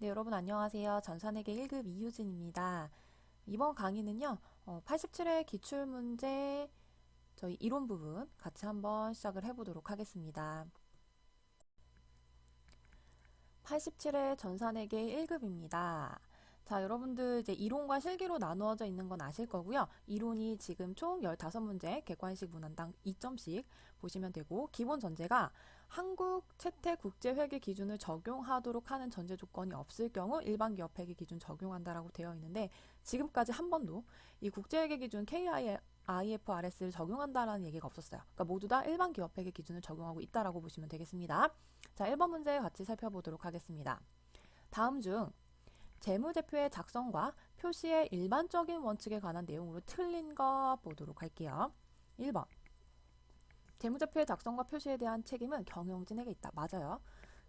네, 여러분 안녕하세요. 전산회계 1급 이유진입니다. 이번 강의는요, 87회 기출문제 저희 이론 부분 같이 한번 시작을 해보도록 하겠습니다. 87회 전산회계 1급입니다. 자, 여러분들 이제 이론과 실기로 나누어져 있는 건 아실 거고요. 이론이 지금 총 15문제, 객관식 문항당 2점씩 보시면 되고, 기본 전제가 한국 채택 국제회계 기준을 적용하도록 하는 전제 조건이 없을 경우 일반 기업 회계 기준 적용한다라고 되어 있는데, 지금까지 한 번도 이 국제회계 기준 IFRS를 적용한다라는 얘기가 없었어요. 그러니까 모두 다 일반 기업 회계 기준을 적용하고 있다라고 보시면 되겠습니다. 자, 1번 문제 같이 살펴보도록 하겠습니다. 다음 중 재무제표의 작성과 표시의 일반적인 원칙에 관한 내용으로 틀린 거 보도록 할게요. 1번. 재무제표의 작성과 표시에 대한 책임은 경영진에게 있다. 맞아요.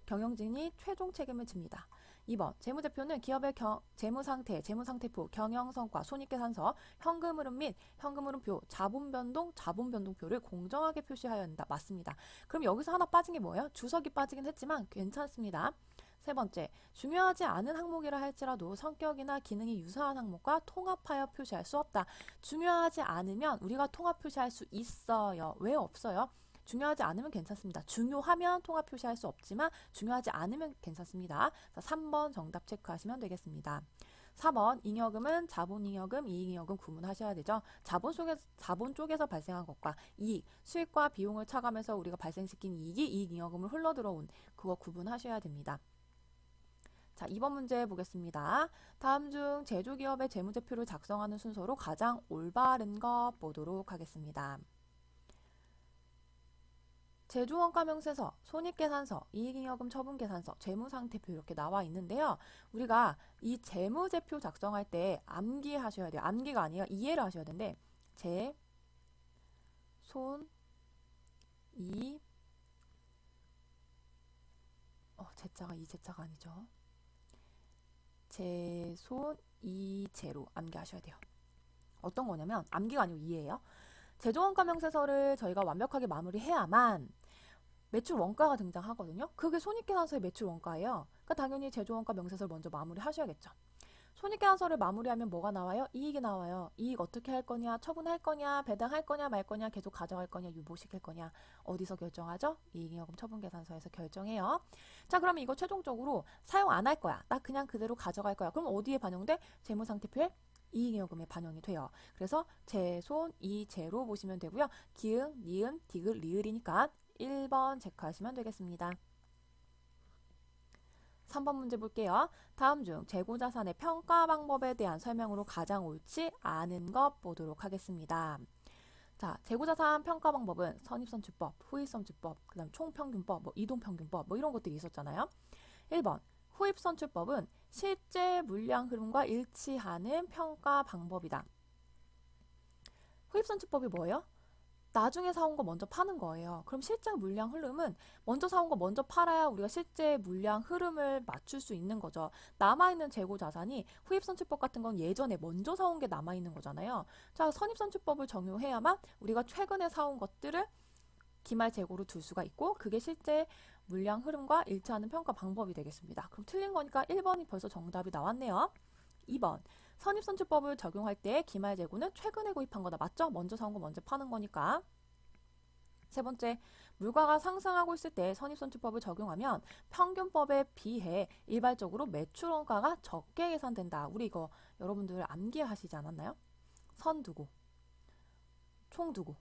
경영진이 최종 책임을 집니다. 2번. 재무제표는 기업의 재무상태, 재무상태표, 경영성과, 손익계산서, 현금흐름 및 현금흐름표, 자본변동, 자본변동표를 공정하게 표시하여야 한다. 맞습니다. 그럼 여기서 하나 빠진 게 뭐예요? 주석이 빠지긴 했지만 괜찮습니다. 세 번째, 중요하지 않은 항목이라 할지라도 성격이나 기능이 유사한 항목과 통합하여 표시할 수 없다. 중요하지 않으면 우리가 통합 표시할 수 있어요. 왜 없어요? 중요하지 않으면 괜찮습니다. 중요하면 통합 표시할 수 없지만 중요하지 않으면 괜찮습니다. 자, 3번 정답 체크하시면 되겠습니다. 4번 잉여금은 자본잉여금, 이익잉여금 구분하셔야 되죠. 자본 쪽에서 발생한 것과 이익, 수익과 비용을 차감해서 우리가 발생시킨 이익이 이익잉여금을 흘러들어온 그거 구분하셔야 됩니다. 자, 2번 문제 보겠습니다. 다음 중 제조기업의 재무제표를 작성하는 순서로 가장 올바른 것 보도록 하겠습니다. 제조원가명세서, 손익계산서, 이익잉여금 처분계산서, 재무상태표 이렇게 나와 있는데요. 우리가 이 재무제표 작성할 때 암기하셔야 돼요. 암기가 아니라 이해를 하셔야 되는데 재, 손, 이, 제자가 이 제자가 아니죠. 제, 손, 이, 제로 암기하셔야 돼요. 어떤 거냐면 암기가 아니고 이해예요. 제조원가 명세서를 저희가 완벽하게 마무리해야만 매출 원가가 등장하거든요. 그게 손익계산서의 매출 원가예요. 그러니까 당연히 제조원가 명세서를 먼저 마무리하셔야겠죠. 손익계산서를 마무리하면 뭐가 나와요? 이익이 나와요. 이익 어떻게 할 거냐, 처분할 거냐, 배당할 거냐, 말 거냐, 계속 가져갈 거냐, 유보시킬 거냐. 어디서 결정하죠? 이익잉여금 처분계산서에서 결정해요. 자, 그러면 이거 최종적으로 사용 안 할 거야. 나 그냥 그대로 가져갈 거야. 그럼 어디에 반영돼? 재무상태표에 이익잉여금에 반영이 돼요. 그래서 제, 손, 이, 제로 보시면 되고요. 기응, 니은, 디귿, 리을이니까 1번 체크하시면 되겠습니다. 3번 문제 볼게요. 다음 중 재고자산의 평가 방법에 대한 설명으로 가장 옳지 않은 것 보도록 하겠습니다. 자, 재고자산 평가 방법은 선입선출법, 후입선출법, 그 다음 총평균법, 이동평균법 이런 것들이 있었잖아요. 1번 후입선출법은 실제 물량 흐름과 일치하는 평가 방법이다. 후입선출법이 뭐예요? 나중에 사온 거 먼저 파는 거예요. 그럼 실제 물량 흐름은 먼저 사온 거 먼저 팔아야 우리가 실제 물량 흐름을 맞출 수 있는 거죠. 남아있는 재고 자산이 후입선출법 같은 건 예전에 먼저 사온 게 남아있는 거잖아요. 자, 선입선출법을 적용해야만 우리가 최근에 사온 것들을 기말 재고로 둘 수가 있고 그게 실제 물량 흐름과 일치하는 평가 방법이 되겠습니다. 그럼 틀린 거니까 1번이 벌써 정답이 나왔네요. 2번 선입선출법을 적용할 때 기말 재고는 최근에 구입한 거다. 맞죠? 먼저 사온 거 먼저 파는 거니까. 세 번째, 물가가 상승하고 있을 때 선입선출법을 적용하면 평균법에 비해 일반적으로 매출 원가가 적게 계산된다. 우리 이거 여러분들 암기하시지 않았나요? 선 두고, 총 두고,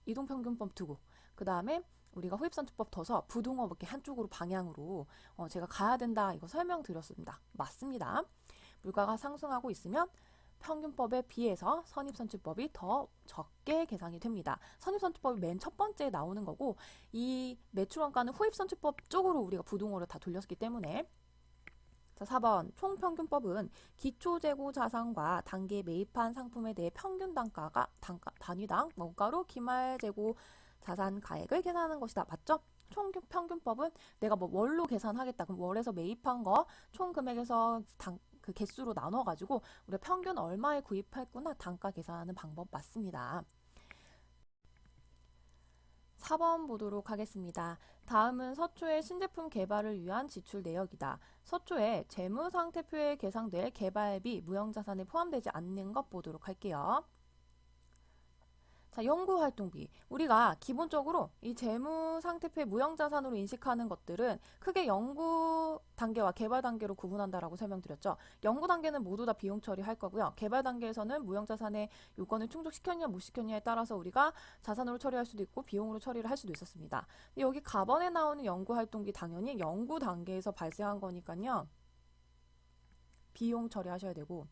이동평균법 두고, 그 다음에 우리가 후입선출법 둬서 부등호 이렇게 한쪽으로 방향으로 제가 가야 된다 이거 설명드렸습니다. 맞습니다. 물가가 상승하고 있으면 평균법에 비해서 선입선출법이 더 적게 계산이 됩니다. 선입선출법이 맨 첫 번째에 나오는 거고 이 매출원가는 후입선출법 쪽으로 우리가 부등호를 다 돌렸기 때문에 자, 4번 총평균법은 기초재고 자산과 단기에 매입한 상품에 대해 평균 단위당 원가로 기말재고 자산 가액을 계산하는 것이다. 맞죠? 총평균법은 내가 뭐 월로 계산하겠다. 그럼 월에서 매입한 거 총 금액에서 그 개수로 나눠가지고 우리가 평균 얼마에 구입했구나 단가 계산하는 방법 맞습니다. 4번 보도록 하겠습니다. 다음은 서초의 신제품 개발을 위한 지출 내역이다. 서초에 재무상태표에 계상될 개발비 무형자산에 포함되지 않는 것 보도록 할게요. 자, 연구활동비. 우리가 기본적으로 이 재무상태표의 무형자산으로 인식하는 것들은 크게 연구 단계와 개발 단계로 구분한다라고 설명드렸죠. 연구 단계는 모두 다 비용 처리할 거고요. 개발 단계에서는 무형자산의 요건을 충족시켰냐 못 시켰냐에 따라서 우리가 자산으로 처리할 수도 있고 비용으로 처리를 할 수도 있었습니다. 근데 여기 가번에 나오는 연구활동비 당연히 연구 단계에서 발생한 거니까요. 비용 처리하셔야 되고,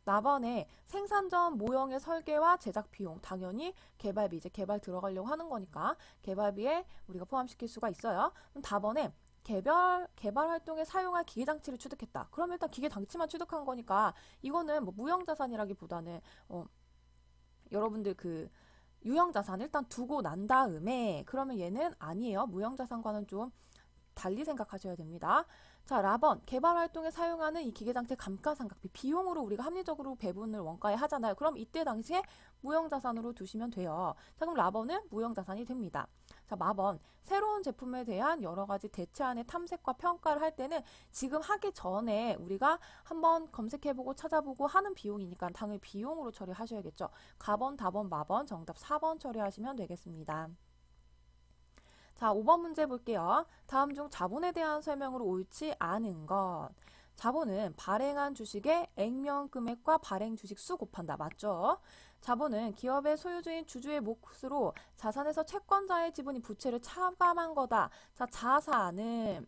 나번에 생산 전 모형의 설계와 제작 비용, 당연히 개발비, 이제 개발 들어가려고 하는 거니까 개발비에 우리가 포함시킬 수가 있어요. 그럼 다번에 개발 활동에 사용할 기계장치를 취득했다. 그럼 일단 기계장치만 취득한 거니까 이거는 뭐 무형자산이라기보다는 여러분들 그 유형자산 일단 두고 난 다음에 그러면 얘는 아니에요. 무형자산과는 좀 달리 생각하셔야 됩니다. 자, 라번. 개발 활동에 사용하는 이 기계장치 감가상각비 비용으로 우리가 합리적으로 배분을 원가에 하잖아요. 그럼 이때 당시에 무형자산으로 두시면 돼요. 자, 그럼 라번은 무형자산이 됩니다. 자, 마번. 새로운 제품에 대한 여러 가지 대체안의 탐색과 평가를 할 때는 지금 하기 전에 우리가 한번 검색해보고 찾아보고 하는 비용이니까 당연히 비용으로 처리하셔야겠죠. 가번, 다번, 마번, 정답 4번 처리하시면 되겠습니다. 자, 5번 문제 볼게요. 다음 중 자본에 대한 설명으로 옳지 않은 것. 자본은 발행한 주식의 액면 금액과 발행 주식 수 곱한다. 맞죠? 자본은 기업의 소유주인 주주의 몫으로 자산에서 채권자의 지분이 부채를 차감한 거다. 자, 자산은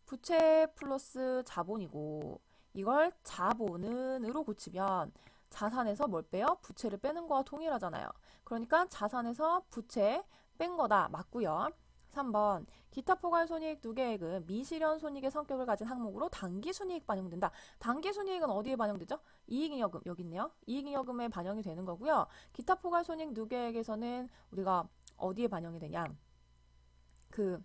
부채 플러스 자본이고 이걸 자본은으로 고치면 자산에서 뭘 빼요? 부채를 빼는 거와 동일하잖아요. 그러니까 자산에서 부채 뺀 거다. 맞고요. 3번 기타 포괄 손익 누계액은 미실현 손익의 성격을 가진 항목으로 당기순이익 반영된다. 당기순이익은 어디에 반영되죠? 이익잉여금 여기 있네요. 이익잉여금에 반영이 되는 거고요. 기타 포괄 손익 누계액에서는 우리가 어디에 반영이 되냐? 그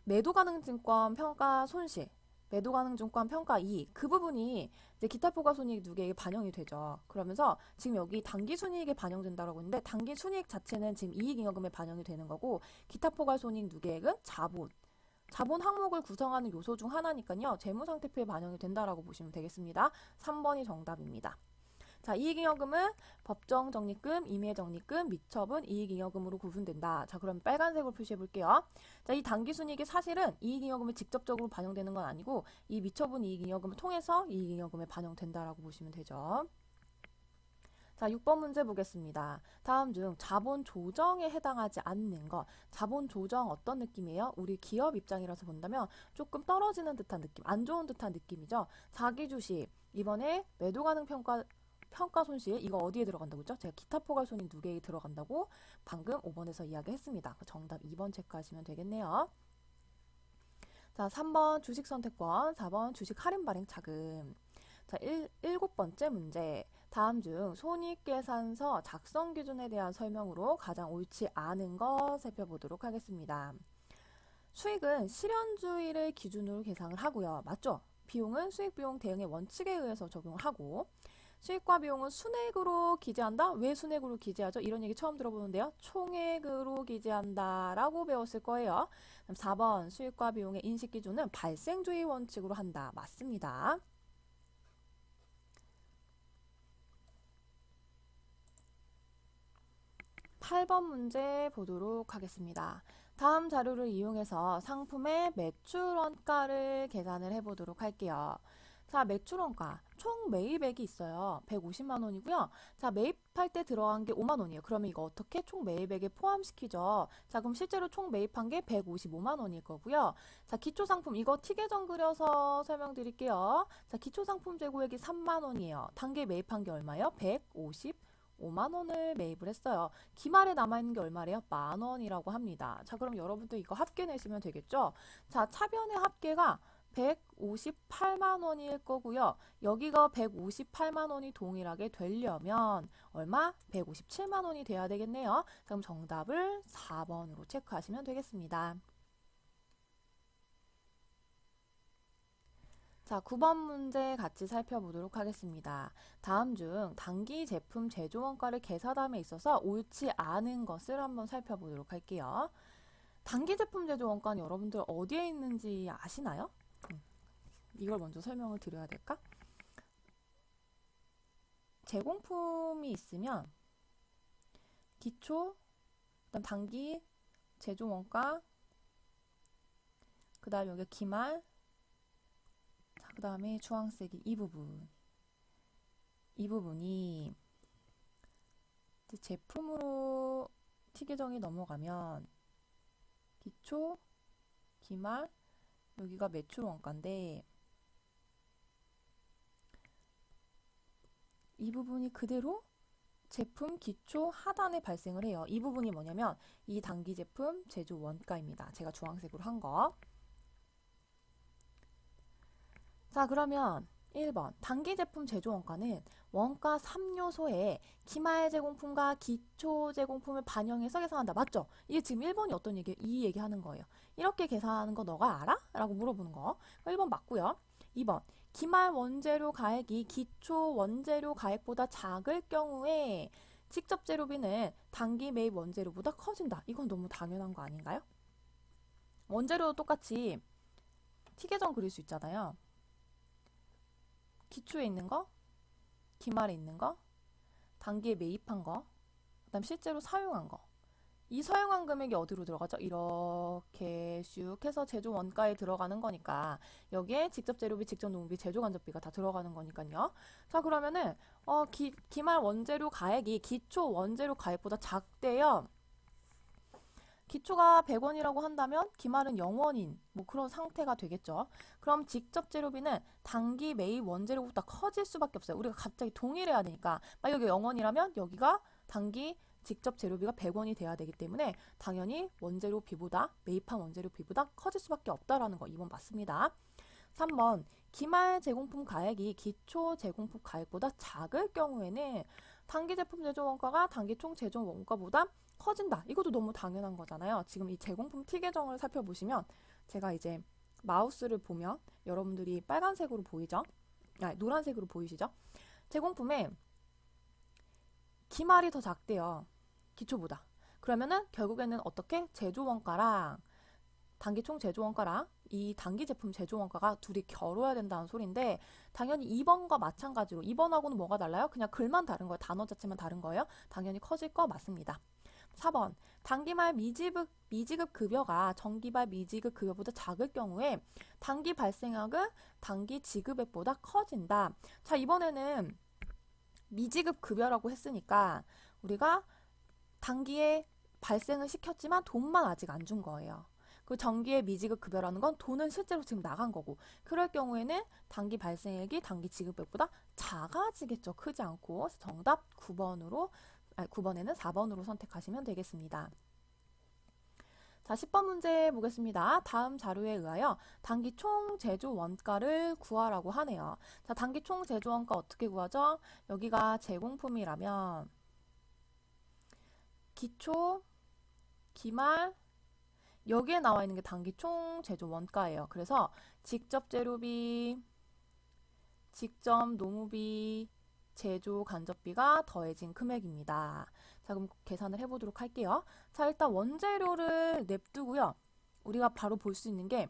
매도가능증권 평가 손실, 매도가능증권 평가 이익 그 부분이 이제 기타 포괄손익 누계액에 반영이 되죠. 그러면서 지금 여기 당기순이익에 반영된다라고 했는데 당기순이익 자체는 지금 이익잉여금에 반영이 되는 거고 기타 포괄손익 누계액은 자본 항목을 구성하는 요소 중 하나니까요. 재무상태표에 반영이 된다라고 보시면 되겠습니다. 3번이 정답입니다. 자, 이익잉여금은 법정적립금, 임의적립금, 미처분, 이익잉여금으로 구분된다. 자, 그럼 빨간색으로 표시해 볼게요. 자, 이 당기순이익이 사실은 이익잉여금에 직접적으로 반영되는 건 아니고 이 미처분 이익잉여금을 통해서 이익잉여금에 반영된다라고 보시면 되죠. 자, 6번 문제 보겠습니다. 다음 중 자본 조정에 해당하지 않는 것. 자본 조정 어떤 느낌이에요? 우리 기업 입장이라서 본다면 조금 떨어지는 듯한 느낌, 안 좋은 듯한 느낌이죠. 자기 주식, 이번에 매도 가능 평가 손실 이거 어디에 들어간다고 했죠? 제가 기타 포괄 손익 누계에 들어간다고 방금 5번에서 이야기했습니다. 정답 2번 체크하시면 되겠네요. 자, 3번 주식 선택권, 4번 주식 할인 발행 차금. 자, 7번째 문제. 다음 중 손익계산서 작성 기준에 대한 설명으로 가장 옳지 않은 것 살펴보도록 하겠습니다. 수익은 실현주의를 기준으로 계산을 하고요. 맞죠? 비용은 수익비용 대응의 원칙에 의해서 적용을 하고 수익과 비용은 순액으로 기재한다? 왜 순액으로 기재하죠? 이런 얘기 처음 들어보는데요. 총액으로 기재한다 라고 배웠을 거예요. 그럼 4번 수익과 비용의 인식 기준은 발생주의 원칙으로 한다. 맞습니다. 8번 문제 보도록 하겠습니다. 다음 자료를 이용해서 상품의 매출원가를 계산을 해보도록 할게요. 자, 매출원가 총 매입액이 있어요. 150만 원이고요. 자, 매입할 때 들어간 게 5만 원이에요. 그러면 이거 어떻게 총 매입액에 포함시키죠? 자, 그럼 실제로 총 매입한 게 155만 원일 거고요. 자, 기초상품 이거 티계정 그려서 설명드릴게요. 자, 기초상품 재고액이 3만 원이에요. 단계 매입한 게 얼마예요? 155만 원을 매입을 했어요. 기말에 남아있는 게 얼마래요? 만 원이라고 합니다. 자, 그럼 여러분들 이거 합계 내시면 되겠죠? 자, 차변의 합계가 158만 원일 거고요. 여기가 158만 원이 동일하게 되려면 얼마? 157만 원이 돼야 되겠네요. 그럼 정답을 4번으로 체크하시면 되겠습니다. 자, 9번 문제 같이 살펴보도록 하겠습니다. 다음 중 단기 제품 제조 원가를 계산함에 있어서 옳지 않은 것을 한번 살펴보도록 할게요. 단기 제품 제조 원가는 여러분들 어디에 있는지 아시나요? 이걸 먼저 설명을 드려야 될까? 제공품이 있으면 기초, 그다음 단기 제조 원가, 그 다음 여기 기말, 그 다음에 주황색이 이 부분이 제품으로 티 계정이 넘어가면 기초, 기말, 여기가 매출 원가인데 이 부분이 그대로 제품 기초 하단에 발생을 해요. 이 부분이 뭐냐면 이 단기 제품 제조 원가입니다. 제가 주황색으로 한 거. 자, 그러면 1번 단기 제품 제조 원가는 원가 3요소에 기말 제공품과 기초 제공품을 반영해서 계산한다. 맞죠? 이게 지금 1번이 어떤 얘기, 이 얘기하는 거예요. 이렇게 계산하는 거 너가 알아? 라고 물어보는 거. 1번 맞고요. 2번 기말 원재료 가액이 기초 원재료 가액보다 작을 경우에 직접 재료비는 단기 매입 원재료보다 커진다. 이건 너무 당연한 거 아닌가요? 원재료도 똑같이 티계정 그릴 수 있잖아요. 기초에 있는 거, 기말에 있는 거, 단기에 매입한 거, 그 다음 실제로 사용한 거. 이 사용한 금액이 어디로 들어가죠? 이렇게 슉 해서 제조 원가에 들어가는 거니까 여기에 직접 재료비, 직접 농비, 제조 간접비가 다 들어가는 거니까요. 자, 그러면은 기말 원재료 가액이 기초 원재료 가액보다 작대요. 기초가 100원이라고 한다면 기말은 0원인 뭐 그런 상태가 되겠죠. 그럼 직접 재료비는 단기 매입 원재료보다 커질 수밖에 없어요. 우리가 갑자기 동일해야 되니까 만약에 0원이라면 여기가 단기 직접 재료비가 100원이 돼야 되기 때문에 당연히 원재료비보다 매입한 원재료비보다 커질 수밖에 없다라는 거 2번 맞습니다. 3번 기말 제공품 가액이 기초 제공품 가액보다 작을 경우에는 단기 제품 제조 원가가 단기 총 제조 원가보다 커진다. 이것도 너무 당연한 거잖아요. 지금 이 제공품 T 계정을 살펴보시면 제가 이제 마우스를 보면 여러분들이 빨간색으로 보이죠? 아니, 노란색으로 보이시죠? 제공품에 기말이 더 작대요. 기초보다. 그러면은 결국에는 어떻게 제조 원가랑 단기 총 제조 원가랑 이 단기 제품 제조 원가가 둘이 겨뤄야 된다는 소리인데 당연히 2번과 마찬가지로 2번하고는 뭐가 달라요? 그냥 글만 다른 거예요. 단어 자체만 다른 거예요. 당연히 커질 거 맞습니다. 4번 단기말 미지급 급여가 정기말 미지급 급여보다 작을 경우에 단기 발생액은 단기 지급액보다 커진다. 자, 이번에는 미지급 급여라고 했으니까 우리가 단기에 발생을 시켰지만 돈만 아직 안 준 거예요. 그 정기의 미지급 급여라는 건 돈은 실제로 지금 나간 거고 그럴 경우에는 단기 발생액이 단기 지급액보다 작아지겠죠. 크지 않고. 정답 9번에는 4번으로 선택하시면 되겠습니다. 자, 10번 문제 보겠습니다. 다음 자료에 의하여 단기 총 제조 원가를 구하라고 하네요. 자, 단기 총 제조 원가 어떻게 구하죠? 여기가 제공품이라면 기초, 기말, 여기에 나와 있는 게 단기 총 제조 원가예요. 그래서 직접 재료비, 직접 노무비, 제조 간접비가 더해진 금액입니다. 자, 그럼 계산을 해보도록 할게요. 자, 일단 원재료를 냅두고요. 우리가 바로 볼 수 있는 게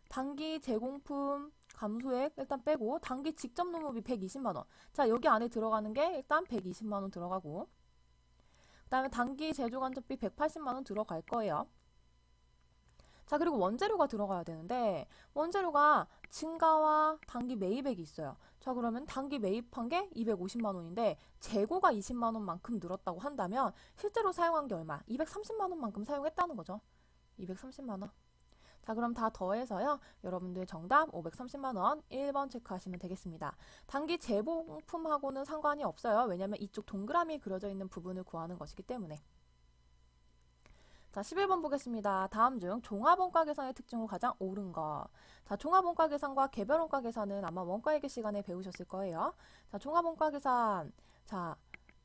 단기 제공품 감소액 일단 빼고 단기 직접 노무비 120만원. 자, 여기 안에 들어가는 게 일단 120만원 들어가고 그 다음에 단기 제조 간접비 180만원 들어갈 거예요. 자, 그리고 원재료가 들어가야 되는데 원재료가 증가와 단기 매입액이 있어요. 자, 그러면 단기 매입한 게 250만 원인데 재고가 20만 원만큼 늘었다고 한다면 실제로 사용한 게 얼마? 230만 원만큼 사용했다는 거죠. 230만 원. 자, 그럼 다 더해서요. 여러분들 정답 530만 원 1번 체크하시면 되겠습니다. 단기 제공품하고는 상관이 없어요. 왜냐면 이쪽 동그라미 그려져 있는 부분을 구하는 것이기 때문에. 자, 11번 보겠습니다. 다음 중 종합원가 계산의 특징으로 가장 옳은 것. 자, 종합원가 계산과 개별원가 계산은 아마 원가회계 시간에 배우셨을 거예요. 자, 종합원가 계산. 자,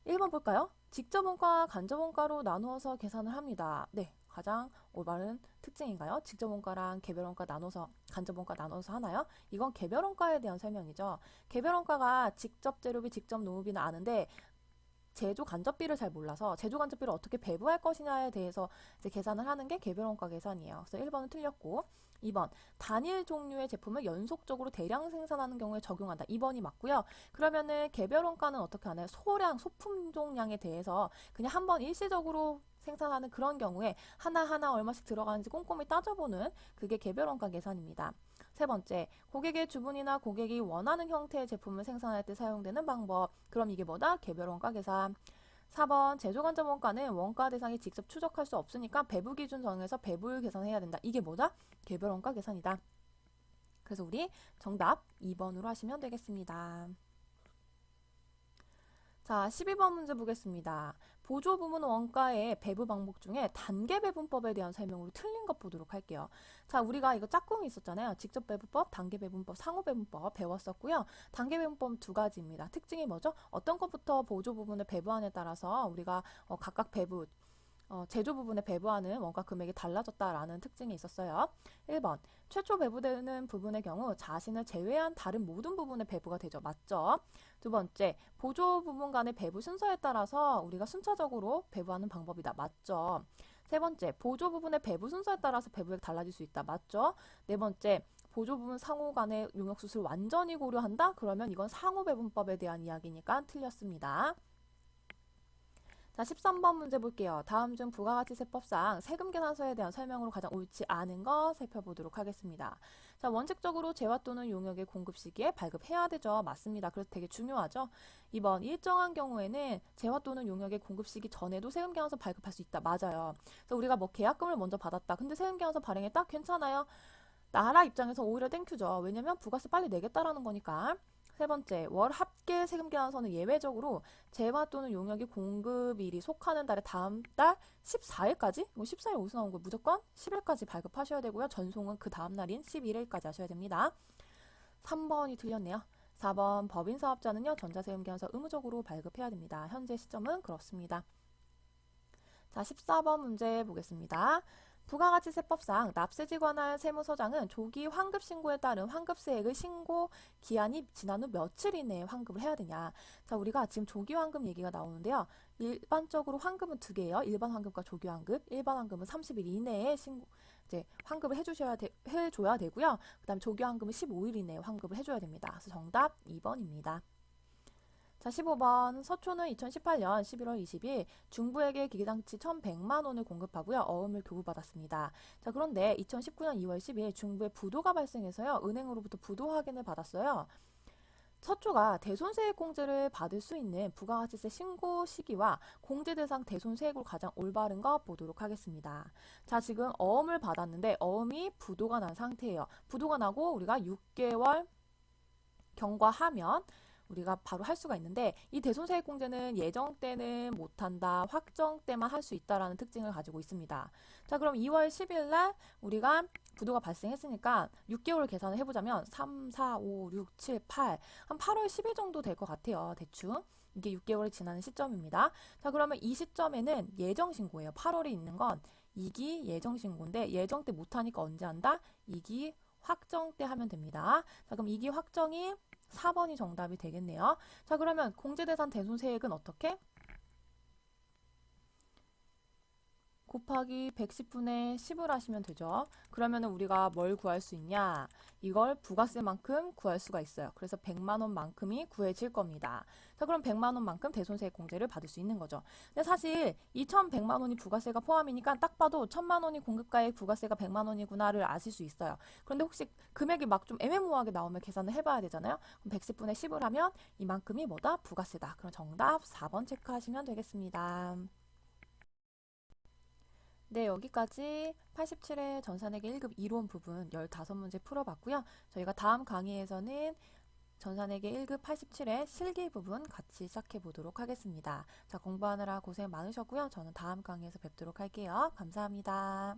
1번 볼까요? 직접원가, 간접원가로 나누어서 계산을 합니다. 네, 가장 올바른 특징인가요? 직접 원가랑 개별 원가 나눠서, 간접 원가 나눠서 하나요? 이건 개별 원가에 대한 설명이죠. 개별 원가가 직접 재료비, 직접 노무비는 아는데 제조 간접비를 잘 몰라서 제조 간접비를 어떻게 배부할 것이냐에 대해서 이제 계산을 하는 게 개별 원가 계산이에요. 그래서 1번은 틀렸고, 2번 단일 종류의 제품을 연속적으로 대량 생산하는 경우에 적용한다. 2번이 맞고요. 그러면은 개별 원가는 어떻게 하나요? 소량, 소품종량에 대해서 그냥 한번 일시적으로 생산하는 그런 경우에 하나하나 얼마씩 들어가는지 꼼꼼히 따져보는 그게 개별 원가 계산입니다. 세 번째, 고객의 주문이나 고객이 원하는 형태의 제품을 생산할 때 사용되는 방법. 그럼 이게 뭐다? 개별 원가 계산. 4번, 제조간접 원가는 원가 대상이 직접 추적할 수 없으니까 배부 기준 정해서 배부율 계산해야 된다. 이게 뭐다? 개별 원가 계산이다. 그래서 우리 정답 2번으로 하시면 되겠습니다. 자, 12번 문제 보겠습니다. 보조 부문 원가의 배부 방법 중에 단계 배분법에 대한 설명으로 틀린 것 보도록 할게요. 자, 우리가 이거 짝꿍이 있었잖아요. 직접 배분법, 단계 배분법, 상호 배분법 배웠었고요. 단계 배분법 두 가지입니다. 특징이 뭐죠? 어떤 것부터 보조 부분을 배부하냐에 따라서 우리가 각각 배부, 제조 부분에 배부하는 원가 금액이 달라졌다라는 특징이 있었어요. 1번, 최초 배부되는 부분의 경우 자신을 제외한 다른 모든 부분에 배부가 되죠. 맞죠? 두 번째, 보조 부분 간의 배부 순서에 따라서 우리가 순차적으로 배부하는 방법이다. 맞죠? 세 번째, 보조 부분의 배부 순서에 따라서 배부액 달라질 수 있다. 맞죠? 네 번째, 보조 부분 상호 간의 용역수수를 완전히 고려한다? 그러면 이건 상호 배분법에 대한 이야기니까 틀렸습니다. 자, 13번 문제 볼게요. 다음 중 부가가치세법상 세금 계산서에 대한 설명으로 가장 옳지 않은 거 살펴보도록 하겠습니다. 자, 원칙적으로 재화 또는 용역의 공급 시기에 발급해야 되죠. 맞습니다. 그래서 되게 중요하죠. 2번, 일정한 경우에는 재화 또는 용역의 공급 시기 전에도 세금 계산서 발급할 수 있다. 맞아요. 그래서 우리가 뭐 계약금을 먼저 받았다. 근데 세금 계산서 발행했다? 괜찮아요. 나라 입장에서 오히려 땡큐죠. 왜냐면 부가세 빨리 내겠다라는 거니까. 세 번째, 월 합계 세금 계산서는 예외적으로 재화 또는 용역이 공급일이 속하는 달의 다음 달 14일까지? 뭐 14일 어디서 나온 거예요? 무조건 10일까지 발급하셔야 되고요. 전송은 그 다음 날인 11일까지 하셔야 됩니다. 3번이 틀렸네요. 4번, 법인사업자는요, 전자세금 계산서 의무적으로 발급해야 됩니다. 현재 시점은 그렇습니다. 자, 14번 문제 보겠습니다. 부가가치세법상 납세지 관할 세무서장은 조기 환급 신고에 따른 환급세액의 신고 기한이 지난 후 며칠 이내에 환급을 해야 되냐. 자, 우리가 지금 조기 환급 얘기가 나오는데요. 일반적으로 환급은 두 개예요. 일반 환급과 조기 환급. 일반 환급은 30일 이내에 이제 환급을 해줘야 되고요. 그 다음 조기 환급은 15일 이내에 환급을 해줘야 됩니다. 그래서 정답 2번입니다. 자, 15번. 서초는 2018년 11월 20일 중부에게 기계장치 1,100만 원을 공급하고요. 어음을 교부받았습니다. 자, 그런데 2019년 2월 10일 중부에 부도가 발생해서요. 은행으로부터 부도 확인을 받았어요. 서초가 대손세액 공제를 받을 수 있는 부가가치세 신고 시기와 공제 대상 대손세액으로 가장 올바른 거 보도록 하겠습니다. 자, 지금 어음을 받았는데 어음이 부도가 난 상태예요. 부도가 나고 우리가 6개월 경과하면 우리가 바로 할 수가 있는데 이 대손세액 공제는 예정 때는 못한다, 확정 때만 할 수 있다라는 특징을 가지고 있습니다. 자, 그럼 2월 10일 날 우리가 부도가 발생했으니까 6개월 계산을 해보자면 3, 4, 5, 6, 7, 8, 한 8월 10일 정도 될 것 같아요. 대충. 이게 6개월이 지나는 시점입니다. 자, 그러면 이 시점에는 예정신고예요. 8월에 있는 건 2기 예정신고인데 예정 때 못하니까 언제 한다? 2기 확정 때 하면 됩니다. 자, 그럼 2기 확정이 4번이 정답이 되겠네요. 자, 그러면 공제대산 대손세액은 어떻게? 곱하기 110분의 10을 하시면 되죠. 그러면 우리가 뭘 구할 수 있냐? 이걸 부가세만큼 구할 수가 있어요. 그래서 100만 원만큼이 구해질 겁니다. 자, 그럼 100만 원만큼 대손세액 공제를 받을 수 있는 거죠. 근데 사실 2,100만 원이 부가세가 포함이니까 딱 봐도 1,000만 원이 공급가액 부가세가 100만 원이구나를 아실 수 있어요. 그런데 혹시 금액이 막 좀 애매모호하게 나오면 계산을 해봐야 되잖아요. 그럼 110분의 10을 하면 이만큼이 뭐다? 부가세다. 그럼 정답 4번 체크하시면 되겠습니다. 네, 여기까지 87회 전산회계 1급 이론 부분 15문제 풀어봤고요. 저희가 다음 강의에서는 전산회계 1급 87회 실기 부분 같이 시작해 보도록 하겠습니다. 자, 공부하느라 고생 많으셨고요. 저는 다음 강의에서 뵙도록 할게요. 감사합니다.